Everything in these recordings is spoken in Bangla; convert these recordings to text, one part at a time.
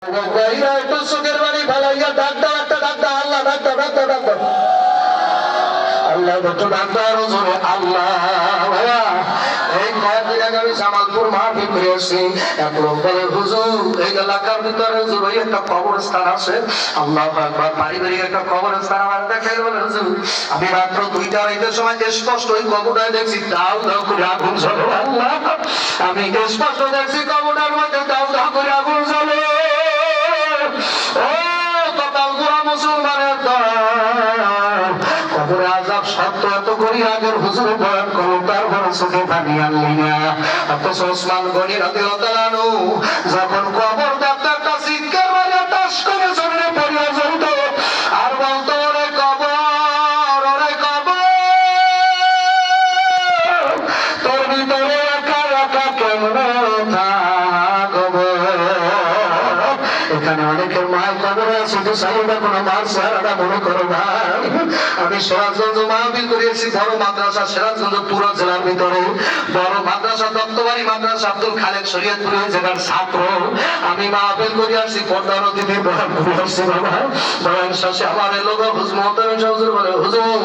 একটু চোখের বাড়ি ফেলাইয়া ডাক দাও, একটা ডাক দাও, আল্লাহ ডাক দাও, ডাক দাও, ডাক দাও, আল্লাহ একটু ডাক দাও জোরে, আল্লাহ। এই কয়েকদিন আগে আমি জামালপুর মাহফিল করে আসছি। এক লোক বলে, হুজুর এই এলাকার ভিতরে হুজুর ওই একটা কবরস্থান আছে, আল্লাহু আকবার, পারিবারিক একটা কবরস্থান আমার দেখাই। বলে হুজুর আমি রাত্র 2টা-2:30টার সময় স্পষ্ট ওই কবরটায় দেখছি দাউ দাউ করে আগুন জ্বলে। আল্লাহ, আমি স্পষ্ট দেখছি কবরটার মধ্যে দাউ দাউ করে আগুন জ্বলে। ও কপাল পোড়া মুসলমানের দল, কবরে আযাব সত্য এত করি আগের হুজুর বয়ান করো, তারপর চোখে পানি আনলি না। অথচ ওসমান গনি রাদিয়াল্লাহু তাআলা আনহু যখন কবর দেখতো একটা চিৎকার মারে টাস করে জমিনে পড়ে যেত আর বলতো, ওরে কবর, ওরে কবর, তোর ভিতরে একা একা কেমনে থাকবো। এখানে অনেকের মায়ের কবরে আছে, তো সাইডে কোনো মার চেহারাটা মনে করো না। আমি সিরাজগঞ্জ মাহফিল করেছি, বড় মাদ্রাসা সিরাজগঞ্জ পুরো জেলার ভিতরে বড় মাদ্রাসা দত্তবাড়ি মাদ্রাসা আব্দুল খালেক শরীয়তপুরে যেখানে ছাত্র আমি মাহফিল করে আসছি। 15 দিনের বয়ান করে আসছি। বাবা বয়ান শেষে আমার লোক হুজুর বলে, হুজুর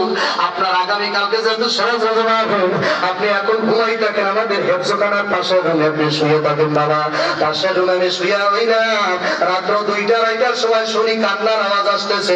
আপনার আগামীকালকে যেহেতু সিরাজগঞ্জ মাহফিল, আপনি এখন ঘুমাই থাকেন, আমাদের হেফজখানার পাশে রুমে আপনি শুয়ে থাকেন। বাবা পাশের রুমে আমি শুয়ে হই না, রাত্র 2টা-2:30টার সময় শুনি কান্নার আওয়াজ আসতেছে।